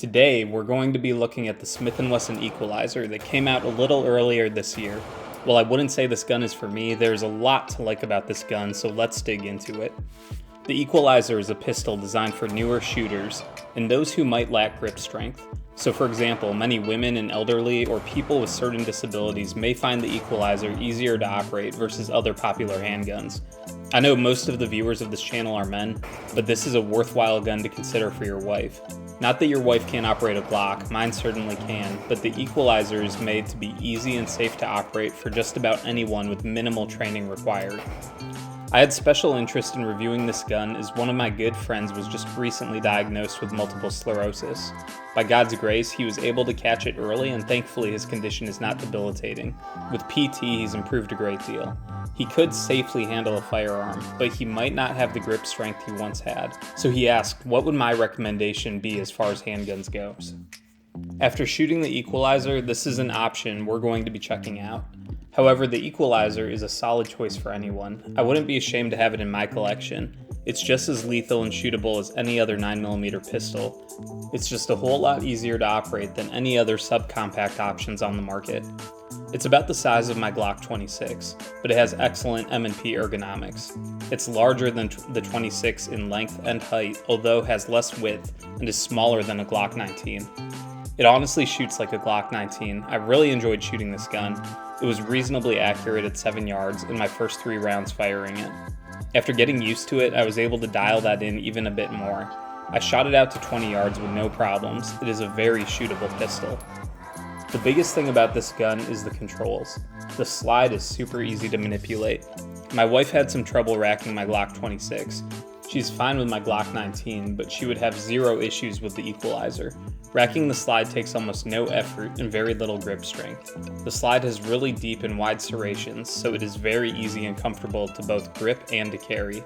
Today, we're going to be looking at the Smith and Wesson Equalizer that came out a little earlier this year. While I wouldn't say this gun is for me, there's a lot to like about this gun, so let's dig into it. The Equalizer is a pistol designed for newer shooters and those who might lack grip strength. So for example, many women and elderly or people with certain disabilities may find the Equalizer easier to operate versus other popular handguns. I know most of the viewers of this channel are men, but this is a worthwhile gun to consider for your wife. Not that your wife can't operate a Glock, mine certainly can, but the Equalizer is made to be easy and safe to operate for just about anyone with minimal training required. I had special interest in reviewing this gun as one of my good friends was just recently diagnosed with multiple sclerosis. By God's grace, he was able to catch it early and thankfully his condition is not debilitating. With PT, he's improved a great deal. He could safely handle a firearm, but he might not have the grip strength he once had. So he asked, what would my recommendation be as far as handguns goes? After shooting the Equalizer, this is an option we're going to be checking out. However, the Equalizer is a solid choice for anyone. I wouldn't be ashamed to have it in my collection. It's just as lethal and shootable as any other 9mm pistol. It's just a whole lot easier to operate than any other subcompact options on the market. It's about the size of my Glock 26, but it has excellent M&P ergonomics. It's larger than the 26 in length and height, although has less width and is smaller than a Glock 19. It honestly shoots like a Glock 19. I really enjoyed shooting this gun. It was reasonably accurate at 7 yards in my first 3 rounds firing it. After getting used to it, I was able to dial that in even a bit more. I shot it out to 20 yards with no problems. It is a very shootable pistol. The biggest thing about this gun is the controls. The slide is super easy to manipulate. My wife had some trouble racking my Glock 26. She's fine with my Glock 19, but she would have zero issues with the Equalizer. Racking the slide takes almost no effort and very little grip strength. The slide has really deep and wide serrations, so it is very easy and comfortable to both grip and to carry.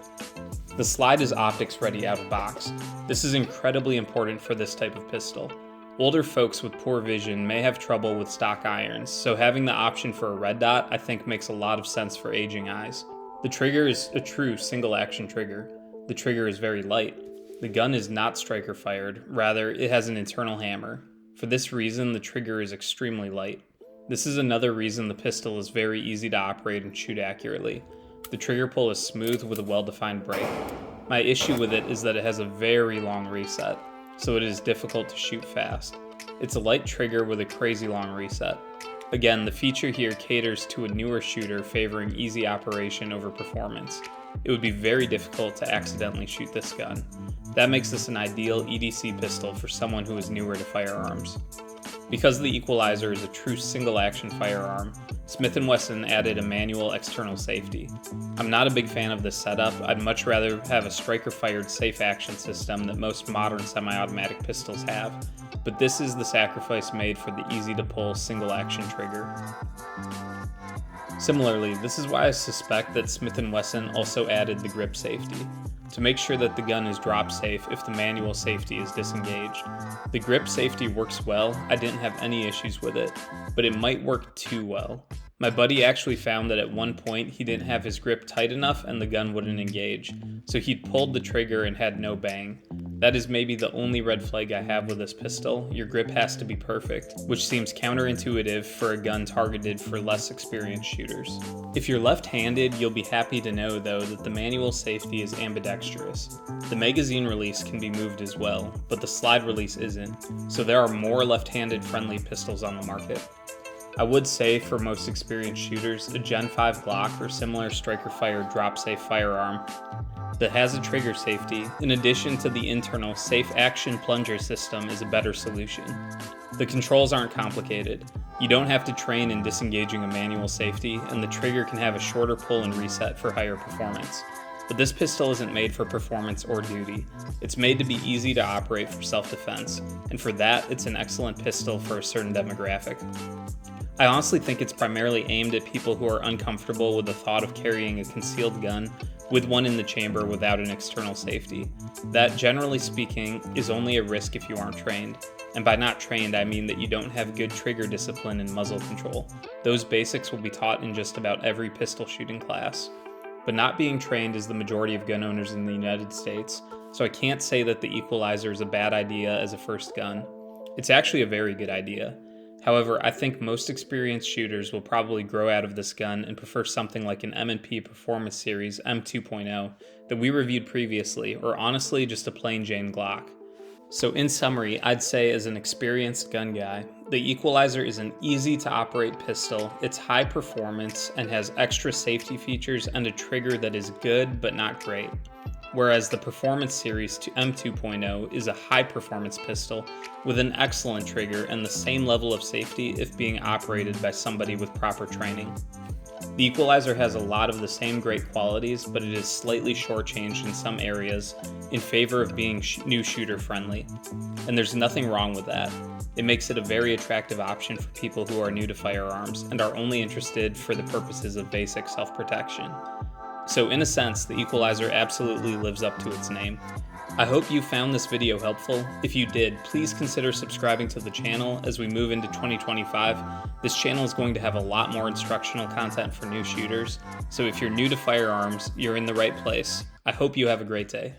The slide is optics ready out of box. This is incredibly important for this type of pistol. Older folks with poor vision may have trouble with stock irons, so having the option for a red dot I think makes a lot of sense for aging eyes. The trigger is a true single action trigger. The trigger is very light. The gun is not striker fired, rather it has an internal hammer. For this reason, the trigger is extremely light. This is another reason the pistol is very easy to operate and shoot accurately. The trigger pull is smooth with a well-defined break. My issue with it is that it has a very long reset, so it is difficult to shoot fast. It's a light trigger with a crazy long reset. Again, the feature here caters to a newer shooter favoring easy operation over performance. It would be very difficult to accidentally shoot this gun. That makes this an ideal EDC pistol for someone who is newer to firearms. Because the Equalizer is a true single-action firearm, Smith and Wesson added a manual external safety. I'm not a big fan of this setup. I'd much rather have a striker-fired safe action system that most modern semi-automatic pistols have, but this is the sacrifice made for the easy-to-pull single-action trigger. Similarly, this is why I suspect that Smith & Wesson also added the grip safety, to make sure that the gun is drop safe if the manual safety is disengaged. The grip safety works well, I didn't have any issues with it, but it might work too well. My buddy actually found that at one point he didn't have his grip tight enough and the gun wouldn't engage, so he'd pulled the trigger and had no bang. That is maybe the only red flag I have with this pistol. Your grip has to be perfect, which seems counterintuitive for a gun targeted for less experienced shooters. If you're left-handed, you'll be happy to know though that the manual safety is ambidextrous. The magazine release can be moved as well, but the slide release isn't, so there are more left-handed friendly pistols on the market. I would say for most experienced shooters, a Gen 5 Glock or similar striker-fired drop-safe firearm that has a trigger safety, in addition to the internal safe action plunger system, is a better solution. The controls aren't complicated. You don't have to train in disengaging a manual safety, and the trigger can have a shorter pull and reset for higher performance. But this pistol isn't made for performance or duty. It's made to be easy to operate for self-defense, and for that, it's an excellent pistol for a certain demographic. I honestly think it's primarily aimed at people who are uncomfortable with the thought of carrying a concealed gun with one in the chamber without an external safety. That, generally speaking, is only a risk if you aren't trained. And by not trained, I mean that you don't have good trigger discipline and muzzle control. Those basics will be taught in just about every pistol shooting class. But not being trained is the majority of gun owners in the United States, so I can't say that the Equalizer is a bad idea as a first gun. It's actually a very good idea. However, I think most experienced shooters will probably grow out of this gun and prefer something like an M&P Performance Series M2.0 that we reviewed previously, or honestly just a plain Jane Glock. So in summary, I'd say as an experienced gun guy, the Equalizer is an easy to operate pistol, it's high performance and has extra safety features and a trigger that is good but not great. Whereas the Performance Series to M2.0 is a high performance pistol with an excellent trigger and the same level of safety if being operated by somebody with proper training. The Equalizer has a lot of the same great qualities, but it is slightly shortchanged in some areas in favor of being new shooter friendly. And there's nothing wrong with that. It makes it a very attractive option for people who are new to firearms and are only interested for the purposes of basic self-protection. So in a sense, the Equalizer absolutely lives up to its name. I hope you found this video helpful. If you did, please consider subscribing to the channel as we move into 2025. This channel is going to have a lot more instructional content for new shooters, so if you're new to firearms, you're in the right place. I hope you have a great day.